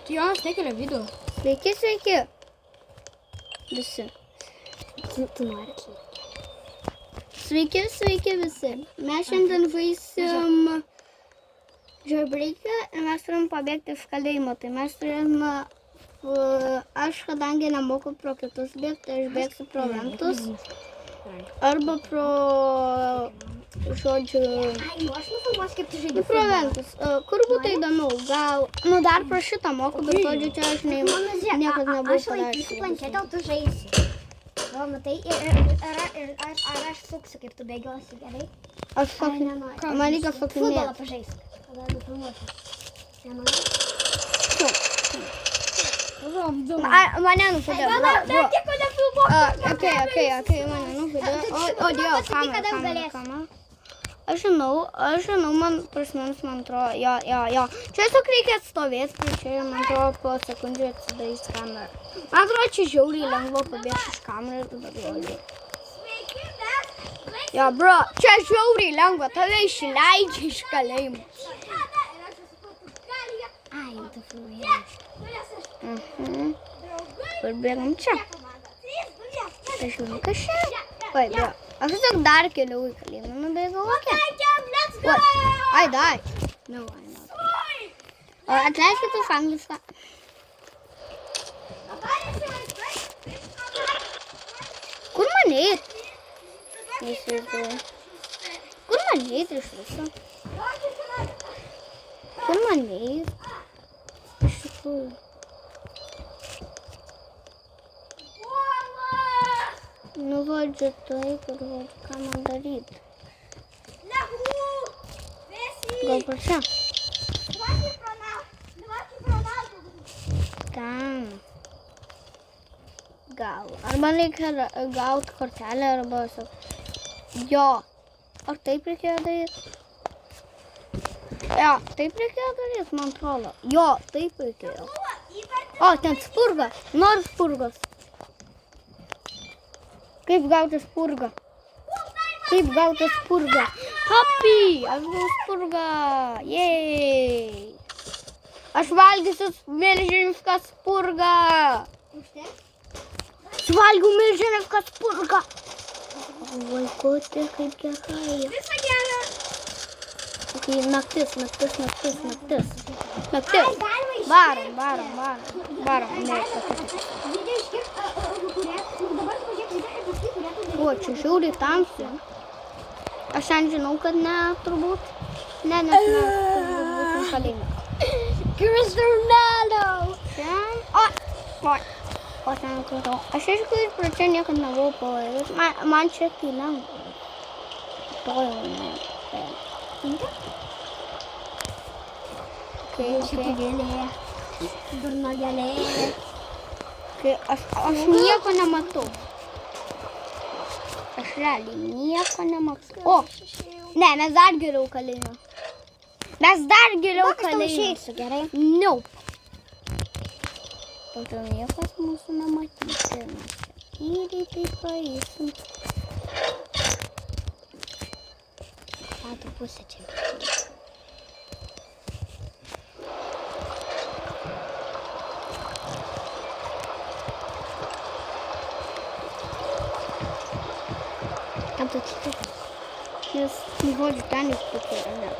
Tai jos nekelia video. Sveiki, sveiki. Visi. Tu nori atlikti. Sveiki, sveiki visi. Mes šiandien žaisim žaibriką ir mes turim pabėgti iš kalėjimo. Tai mes turim, aš kadangi nemoku pro kitus bėgti, tai aš bėgsiu pro lentus. Arba pro, žodžiu, Ai, nu aš nufilmuosiu, kaip tu žaidži pro lentus. Kur būtų įdomiau? Gal, dar pro šitą moku, bet žodžiu, čia aš niekad nebuvau Aš laikysiu planšetę, padaręs. o tu žaisi. O, matai, ir aš suksiu, kaip tu bėgiosi, gerai? Aš fucking, man reikia fucking Futbolą mėgti. pažaisk. Tada nufilmuosiu. Nemanai? Mane nufidė, bro. Okay, mane nufidė. O, Dievo, kamera. Aš žinau, man prisimins, man atrodo, jo. Čia tiesiog reikia atstovėti prie čia ir man atrodo po sekundžių atsidarys kamerą. Man atrodo, čia žiauriai lengva pabėgti iš kamerą ir tada vėlgi. Jo, bro, čia žiauriai lengva, tave išleidžia iš kalėjimo. Ai, tu filmuoji. Ir bėgam čia. Aš žinau, kas čia. Oi, bro, aš tiesiog dar keliau į kalėjimą nubėgau. Oi, I died. No, I'm not. O, atleiskit už anglišką. Kur man eit? Neįsivaizduoju. Kur man eit iš viso? Kur man eit? Iš tikrųjų. Nu, vadžiu taip ir vadžiu, ką man daryti. Gal pro čia? Ten. Gal. Arba reikia gauti kortelę, arba... Jo. Ar taip reikėjo daryti? Jo, taip reikėjo daryti, man atrodo. Jo, taip reikėjo. O, ten spurga. Nors spurgos. Kaip gauti spurgą? Kaip gauti spurgą? Happy! Aš gavau spurgą! Jej! Aš valgysiu milžinišką spurgą! Suvalgiau milžinišką spurgą! Vaikutė, kaip gerai. Visą gerą. Okay, naktis. Varom. O, čia žiauriai tamsu. Aš šiandien žinau, kad ne, turbūt. Ne, turbūt būsim kalėjime. Cristiano! O, ten kur. Aš aišku ir pro čia niekad nebuvau palaidus. Man čia tai lengva. To jau ne. Okay. Gėlė. Durno gėlė. Okay, aš nieko nematau. Aš realiai nieko nematau. O, ne, mes dar geriau kalėjime. Išeisiu, gerai? Nope. Todėl niekas mūsų nematyti. Tyliai taip paeisim. Patų pusė čia. Tam tu atsitikai. Nes, žodžiu, ten iš tokių yra net.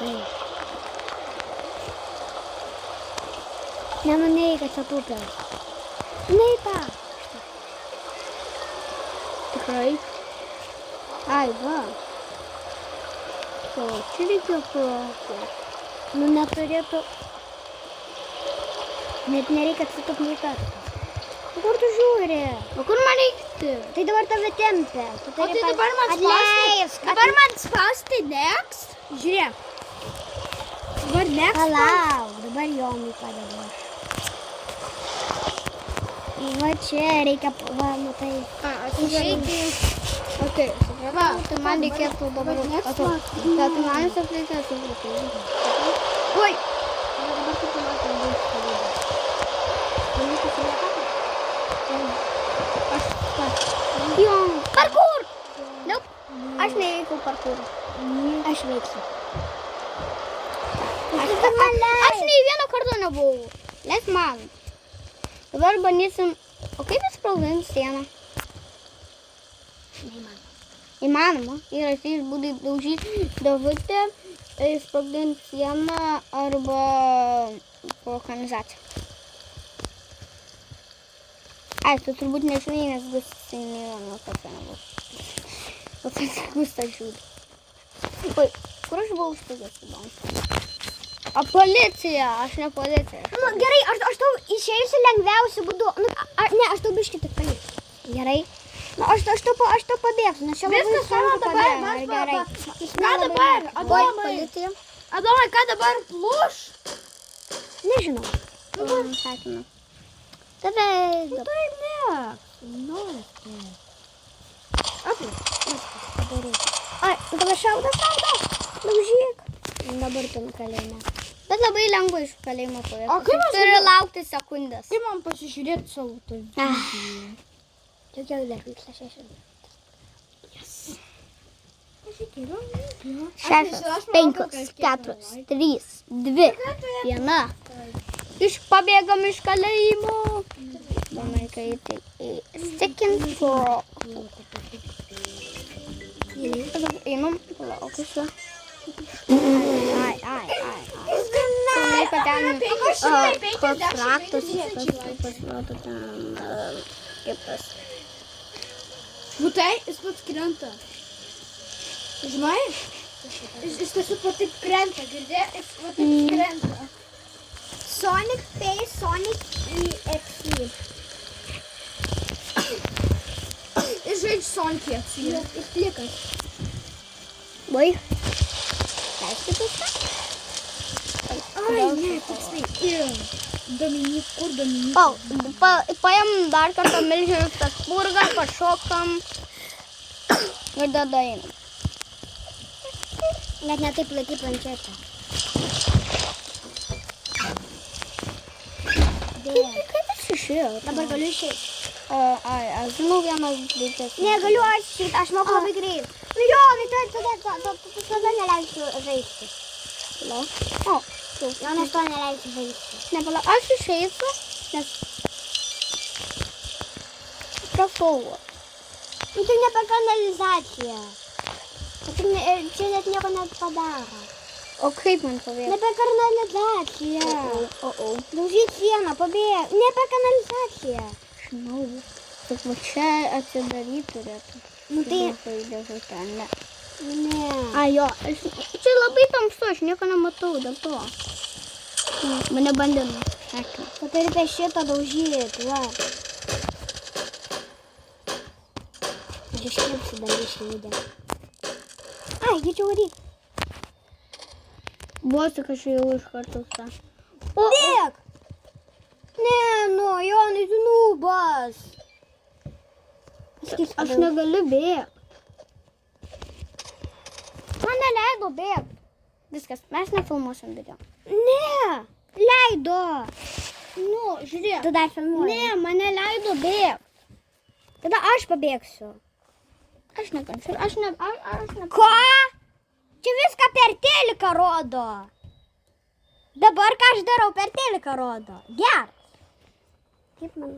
Taip. Nemanai, kad čia tupės. Nei tą. Tikrai? Ai, va. O, čia reikia pro. Nu, neturėtų. Net nereikia atsituk nei kartą. Kur tu žiūri? O kur man reikti? Tai dabar tave tempia. Tu turi tai dabar man atleisk. Dabar man spausti next. Žiūrėk. Dabar next. Palauk, dabar Jonui padedu aš. Va čia reikia, va, matai. Išeiti. Ok, supratau. Tai man reikėtų dabar. Tai man tiesiog reikia atsiprašyti. Oi! Dabar kaip tu matai, parkour! Nope. Aš neveikau parkourą. Aš veiksiu. Aš Aš nei vieno karto nebuvau. Leis man. Dabar bandysim. O kaip jūs sprogdinti sieną? Įmanoma. Yra trys būdai daužyti davutę, sprogdinti sieną arba vulkanizaciją. Ai, tu turbūt nežinai, nes Gustas nei vieno karto nebuvau. O tai Gustas žiūri. Oi, kur aš buvau užtagęs įdomu? O policija, aš ne policija. Nu, gerai, aš tau išėjusi lengviausiu būdu. Nu, ne, aš tau biškį tik paliksiu. Gerai. Nu, aš tau pabėgsiu, nes čia labai Viskas, sunku dabar, pabėgti. Gerai. Ką dabar? Oi, Adomai, policija. Adomai, ką dabar pluš? Nežinau. Sakinu. Tada... Taip, ne. Nu, ai, dabar šaudo. Daužyk. Dabar tu nukalėjime. Bet labai lengva iš kalėjimo pabėgti. O kaip aš Turi laukti sekundės. Kaip man pasižiūrėti savo tai? Jau kiek dar vyksta 6 minutės. 6, 5, 4, 3, 2, 1. Pabėgam iš kalėjimo. Manai, kai tai second floor. Einam, palaukiu čia. Ai. Kad ten koks raktas, pasirodo ten, kaip tas. Matai, jis pats krenta. Žinai? Jis tiesiog taip krenta, girdė? Jis taip krenta. Sonic Face, Sonic EXE. Jis žaidžia Sonic'į. Jis plikas. Oi. Leiskitės ką? Ai, ne, tiksliai. Dominik, kur Dominik? O, paėm dar kartą milžiniškas purgą, pašokam ir tada einam. Net ne taip laikai planšetę. Kaip jis išėjo? Dabar galiu išeiti. Ai, aš žinau vienas dalykas. Negaliu aš išeiti, aš moku labai greit. Nu jo, tada neleisiu žaisti. O, Jo, nes to neleisiu žaisti. nepala, aš išeisiu, nes prasaugo. Nu tai ne per kanalizaciją. Čia net nieko nepadaro. O kaip man pavėgti? Ne per kanalizaciją. O. Daužyt sieną, pabėg. Ne per kanalizaciją. Žinau. Tik va čia atsidaryti turėtų. Nu tai... Ne. Ne. A, jo, čia labai tamsu, aš nieko nematau dėl to. Mane bandė nusekti. Tu turi apie šitą daužyti, va. Aš iškirpsiu dar išlydę. Ai, greičiau varyk. Buosi kažkaip jau iš karto tą. Bėg! Ne, nu, Jonai, tu nubas. Aš negaliu bėgti. Man neleido bėg. Viskas, mes nefilmuosim video. Ne, leido. Nu, žiūrėk. Tu dar filmuoji. Ne, mane leido bėgti. Tada aš pabėgsiu. Aš nekančiu, aš ne... Ko? Čia viską per teliką rodo. Dabar ką aš darau, per teliką rodo. Geras. Kaip man?